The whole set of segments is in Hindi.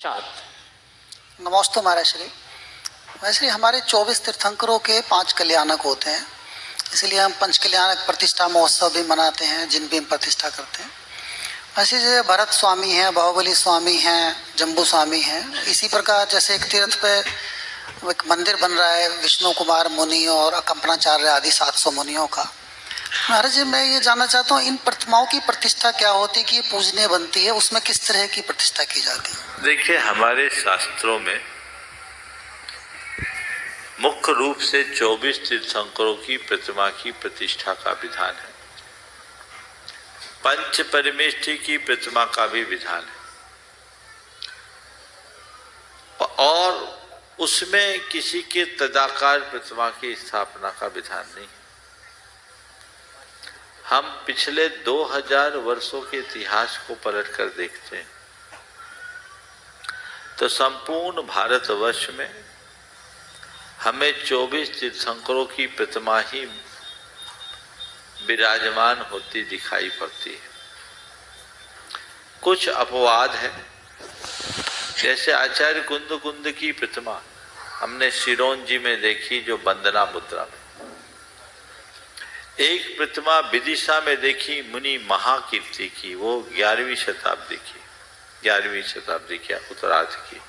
नमोस्तु महाराज श्री। वैसे हमारे 24 तीर्थंकरों के 5 कल्याणक होते हैं, इसलिए हम पंच कल्याणक प्रतिष्ठा महोत्सव भी मनाते हैं, जिन भी हम प्रतिष्ठा करते हैं। ऐसे जैसे भरत स्वामी हैं, बाहुबली स्वामी हैं, जम्बू स्वामी हैं, इसी प्रकार जैसे एक तीर्थ पे एक मंदिर बन रहा है विष्णु कुमार मुनि और अकंपनाचार्य आदि 700 मुनियों का। महाराज जी, मैं ये जानना चाहता हूँ इन प्रतिमाओं की प्रतिष्ठा क्या होती है कि ये पूजनीय बनती है, उसमें किस तरह की प्रतिष्ठा की जाती है? देखिए, हमारे शास्त्रों में मुख्य रूप से 24 तीर्थंकरों की प्रतिमा की प्रतिष्ठा का विधान है। पंच परमेष्ठी की प्रतिमा का भी विधान है और उसमें किसी के तदाकार प्रतिमा की स्थापना का विधान नहीं। हम पिछले 2000 वर्षों के इतिहास को पलटकर देखते हैं तो संपूर्ण भारतवर्ष में हमें 24 तीर्थंकरों की प्रतिमा ही विराजमान होती दिखाई पड़ती है। कुछ अपवाद है, जैसे आचार्य कुंद की प्रतिमा हमने सिरोंजी में देखी, जो वंदना मुद्रा में। एक प्रतिमा विदिशा में देखी मुनि महाकीर्ति की, वो 11वीं शताब्दी की, 11वीं शताब्दी के उत्तरार्ध की,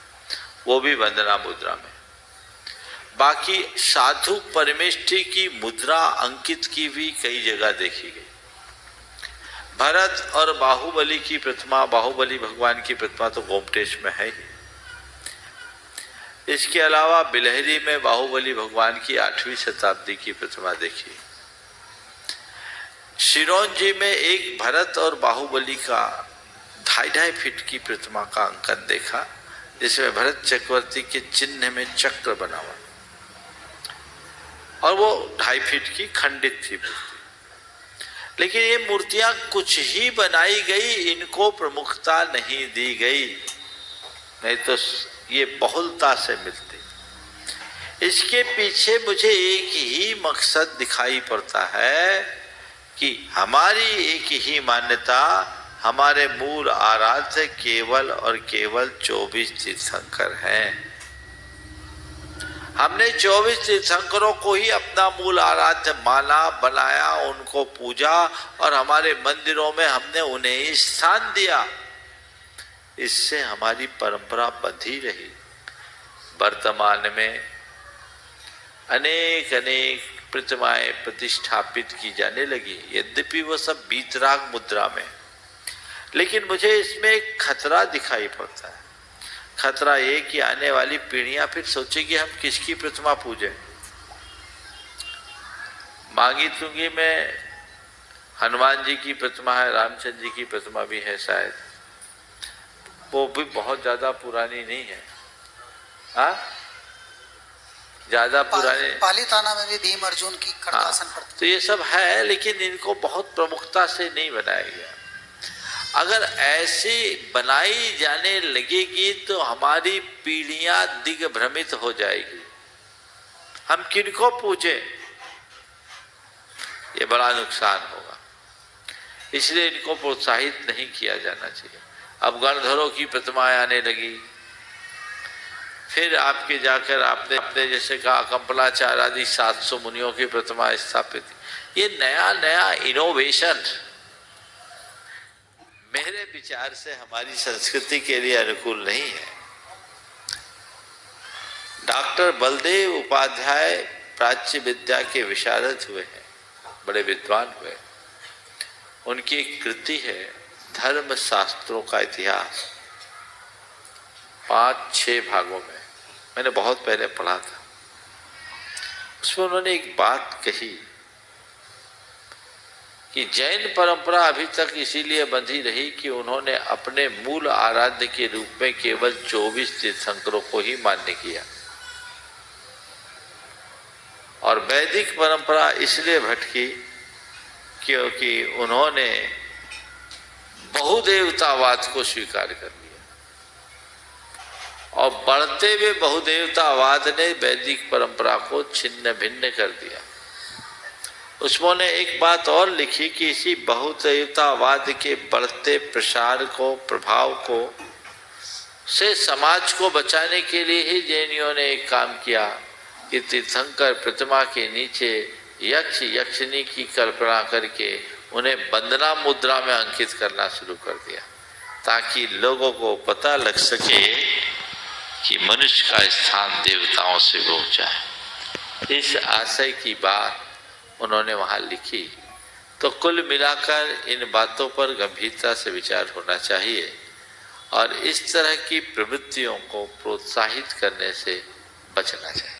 वो भी वंदना मुद्रा में। बाकी साधु परमेष्ठी की मुद्रा अंकित की भी कई जगह देखी गई। भरत और बाहुबली की प्रतिमा, बाहुबली भगवान की प्रतिमा तो गोमटेश में है ही। इसके अलावा बिलहरी में बाहुबली भगवान की 8वीं शताब्दी की प्रतिमा देखी। सिरोंजी में एक भरत और बाहुबली का 2.5 फीट की प्रतिमा का अंकन देखा, जिसमें भरत चक्रवर्ती के चिन्ह में चक्र बना हुआ और वो 2.5 फीट की खंडित थी मूर्ति। लेकिन ये मूर्तियां कुछ ही बनाई गई, इनको प्रमुखता नहीं दी गई, नहीं तो ये बहुलता से मिलती। इसके पीछे मुझे एक ही मकसद दिखाई पड़ता है कि हमारी एक ही मान्यता, हमारे मूल आराध्य केवल और केवल 24 तीर्थंकर हैं। हमने 24 तीर्थंकरों को ही अपना मूल आराध्य माना, बनाया, उनको पूजा और हमारे मंदिरों में हमने उन्हें ही स्थान दिया। इससे हमारी परंपरा बंधी रही। वर्तमान में अनेक प्रतिमाएं प्रतिष्ठापित की जाने लगी, यद्यपि वो सब बीतराग मुद्रा में, लेकिन मुझे इसमें एक खतरा दिखाई पड़ता है। खतरा ये कि आने वाली पीढ़ियां फिर सोचेगी हम किसकी प्रतिमा पूजें। मांगी तुंगी में हनुमान जी की प्रतिमा है, रामचंद्र जी की प्रतिमा भी है शायद, वो भी बहुत ज्यादा पुरानी नहीं है। ज्यादा पुराने पालीताना में भी भीम अर्जुन की खड़गासन पड़ती। तो ये सब है, लेकिन इनको बहुत प्रमुखता से नहीं बनाया गया। अगर ऐसी बनाई जाने लगेगी तो हमारी पीढ़ियां दिग्भ्रमित हो जाएगी। हम किनको पूजे, ये बड़ा नुकसान होगा। इसलिए इनको प्रोत्साहित नहीं किया जाना चाहिए। अब गणधरों की प्रतिमाएं आने लगी, फिर आपके जाकर आपने जैसे कहा कंपनाचार्य आदि 700 मुनियों की प्रतिमा स्थापित। ये नया इनोवेशन मेरे विचार से हमारी संस्कृति के लिए अनुकूल नहीं है। डॉक्टर बलदेव उपाध्याय प्राच्य विद्या के विशारद हुए हैं, बड़े विद्वान हुए। उनकी एक कृति है धर्म शास्त्रों का इतिहास, 5-6 भागों में, मैंने बहुत पहले पढ़ा था। उसमें उन्होंने एक बात कही कि जैन परंपरा अभी तक इसीलिए बंधी रही कि उन्होंने अपने मूल आराध्य के रूप में केवल 24 तीर्थंकरों को ही मान्य किया, और वैदिक परंपरा इसलिए भटकी क्योंकि उन्होंने बहुदेवतावाद को स्वीकार कर लिया, और बढ़ते हुए बहुदेवतावाद ने वैदिक परंपरा को छिन्न भिन्न कर दिया। उसमें एक बात और लिखी कि इसी बहुदेवतावाद के बढ़ते प्रसार को, प्रभाव को से समाज को बचाने के लिए ही जैनियों ने एक काम किया कि तीर्थंकर प्रतिमा के नीचे यक्ष यक्षिणी की कल्पना करके उन्हें वंदना मुद्रा में अंकित करना शुरू कर दिया, ताकि लोगों को पता लग सके कि मनुष्य का स्थान देवताओं से भी ऊंचा है। इस आशय की बात उन्होंने वहां लिखी। तो कुल मिलाकर इन बातों पर गंभीरता से विचार होना चाहिए और इस तरह की प्रवृत्तियों को प्रोत्साहित करने से बचना चाहिए।